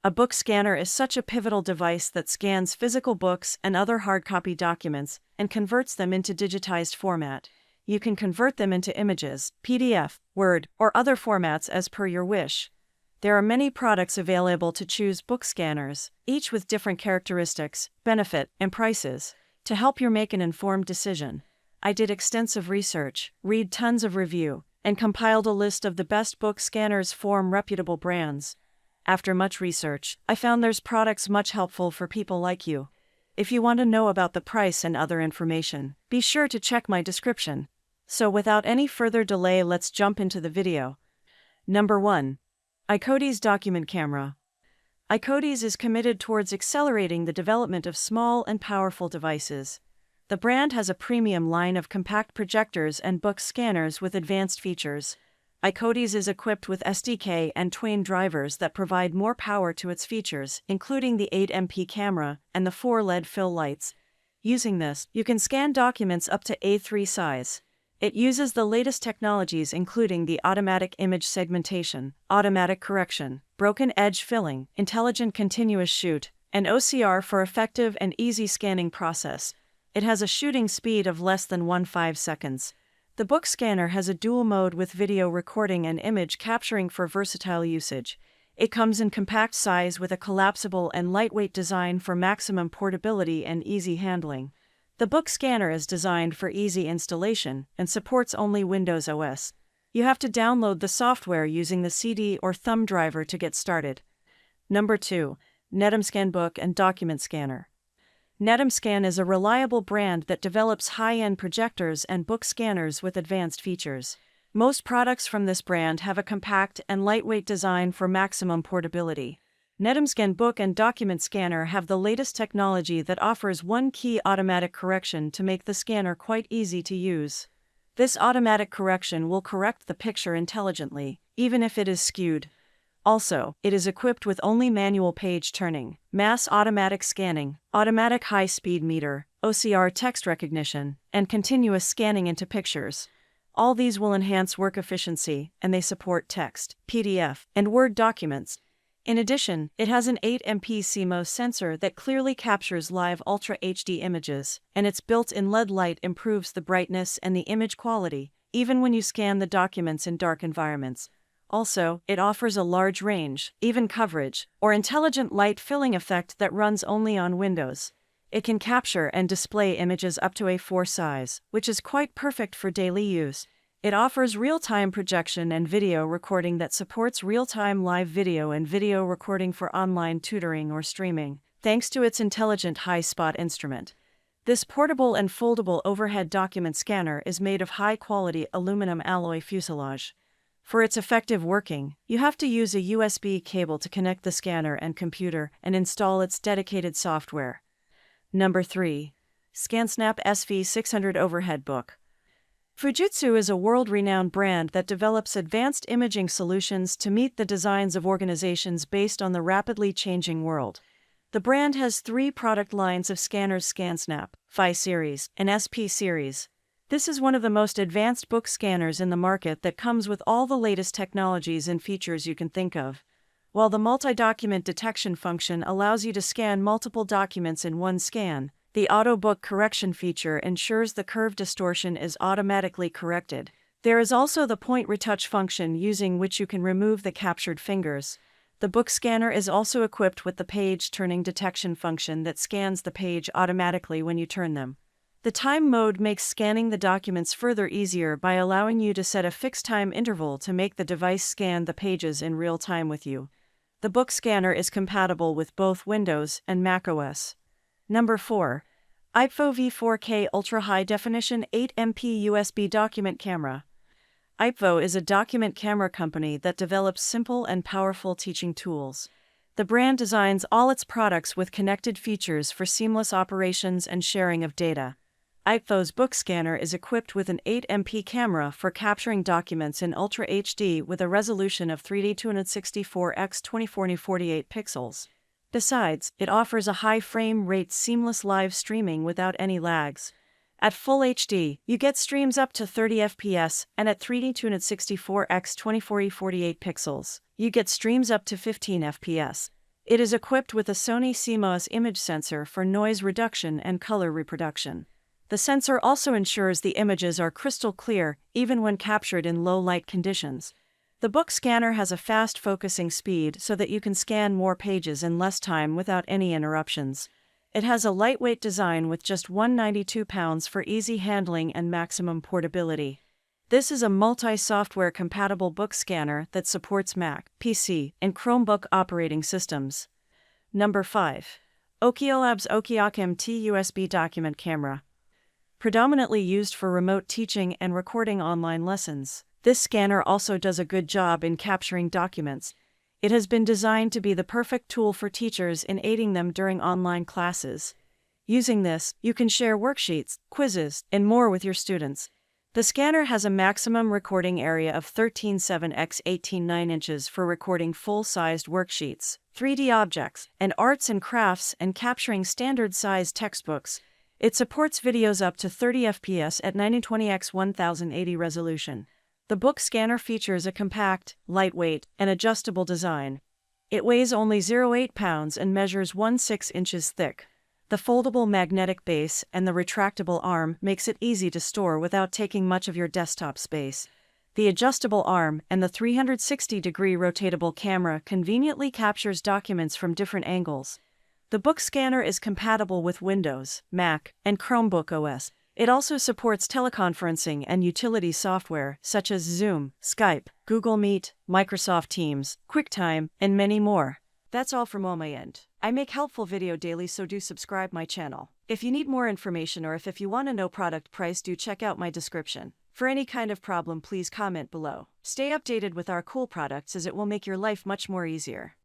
A book scanner is such a pivotal device that scans physical books and other hard copy documents and converts them into digitized format. You can convert them into images, PDF, Word, or other formats as per your wish. There are many products available to choose book scanners, each with different characteristics, benefit, and prices, to help you make an informed decision. I did extensive research, read tons of review, and compiled a list of the best book scanners from reputable brands. After much research, I found there's products much helpful for people like you. If you want to know about the price and other information, be sure to check my description. So without any further delay, let's jump into the video. Number 1. iCodes Document Camera. iCodes is committed towards accelerating the development of small and powerful devices. The brand has a premium line of compact projectors and book scanners with advanced features. iCodes is equipped with SDK and Twain drivers that provide more power to its features, including the 8MP camera and the 4 LED fill lights. Using this, you can scan documents up to A3 size. It uses the latest technologies including the automatic image segmentation, automatic correction, broken edge filling, intelligent continuous shoot, and OCR for effective and easy scanning process. It has a shooting speed of less than 1.5 seconds. The book scanner has a dual mode with video recording and image capturing for versatile usage. It comes in compact size with a collapsible and lightweight design for maximum portability and easy handling. The book scanner is designed for easy installation and supports only Windows OS. You have to download the software using the CD or thumb driver to get started. Number 2. Netamscan Book and Document Scanner. Netamscan is a reliable brand that develops high-end projectors and book scanners with advanced features. Most products from this brand have a compact and lightweight design for maximum portability. Netamscan Book and Document Scanner have the latest technology that offers one-key automatic correction to make the scanner quite easy to use. This automatic correction will correct the picture intelligently, even if it is skewed. Also, it is equipped with only manual page turning, mass automatic scanning, automatic high-speed meter, OCR text recognition, and continuous scanning into pictures. All these will enhance work efficiency, and they support text, PDF, and Word documents. In addition, it has an 8MP CMOS sensor that clearly captures live Ultra HD images, and its built-in LED light improves the brightness and the image quality, even when you scan the documents in dark environments. Also, it offers a large range, even coverage, or intelligent light filling effect that runs only on Windows. It can capture and display images up to A4 size, which is quite perfect for daily use. It offers real-time projection and video recording that supports real-time live video and video recording for online tutoring or streaming, thanks to its intelligent high-spot instrument. This portable and foldable overhead document scanner is made of high-quality aluminum alloy fuselage. For its effective working, you have to use a USB cable to connect the scanner and computer and install its dedicated software. Number 3. ScanSnap SV600 Overhead Book. Fujitsu is a world-renowned brand that develops advanced imaging solutions to meet the designs of organizations based on the rapidly changing world. The brand has 3 product lines of scanners: ScanSnap, Phi Series, and SP Series. This is one of the most advanced book scanners in the market that comes with all the latest technologies and features you can think of. While the multi-document detection function allows you to scan multiple documents in one scan, the auto book correction feature ensures the curve distortion is automatically corrected. There is also the point retouch function using which you can remove the captured fingers. The book scanner is also equipped with the page turning detection function that scans the page automatically when you turn them. The time mode makes scanning the documents further easier by allowing you to set a fixed time interval to make the device scan the pages in real time with you. The book scanner is compatible with both Windows and macOS. Number 4. iPFO V4K Ultra High Definition 8MP USB Document Camera. iPFO is a document camera company that develops simple and powerful teaching tools. The brand designs all its products with connected features for seamless operations and sharing of data. iPFO's book scanner is equipped with an 8MP camera for capturing documents in Ultra HD with a resolution of 3D 264 x 2448 pixels. Besides, it offers a high frame rate seamless live streaming without any lags. At Full HD, you get streams up to 30 FPS, and at 3D 264 x 2448 pixels, you get streams up to 15 FPS. It is equipped with a Sony CMOS image sensor for noise reduction and color reproduction. The sensor also ensures the images are crystal clear even when captured in low light conditions. The book scanner has a fast focusing speed so that you can scan more pages in less time without any interruptions. It has a lightweight design with just 192 pounds for easy handling and maximum portability. This is a multi-software compatible book scanner that supports Mac, PC, and Chromebook operating systems. Number 5. Okiolab's Okiocam T USB Document Camera. Predominantly used for remote teaching and recording online lessons, this scanner also does a good job in capturing documents. It has been designed to be the perfect tool for teachers in aiding them during online classes. Using this, you can share worksheets, quizzes, and more with your students. The scanner has a maximum recording area of 13.7 x 18.9 inches for recording full-sized worksheets, 3D objects, and arts and crafts and capturing standard-sized textbooks. It supports videos up to 30 fps at 1920 x 1080 resolution. The book scanner features a compact, lightweight, and adjustable design. It weighs only 0.8 pounds and measures 1/6 inches thick. The foldable magnetic base and the retractable arm makes it easy to store without taking much of your desktop space. The adjustable arm and the 360-degree rotatable camera conveniently captures documents from different angles. The book scanner is compatible with Windows, Mac, and Chromebook OS. It also supports teleconferencing and utility software such as Zoom, Skype, Google Meet, Microsoft Teams, QuickTime, and many more. That's all from my end. I make helpful video daily, so do subscribe my channel. If you need more information or if you want to know product price, do check out my description. For any kind of problem, please comment below. Stay updated with our cool products as it will make your life much more easier.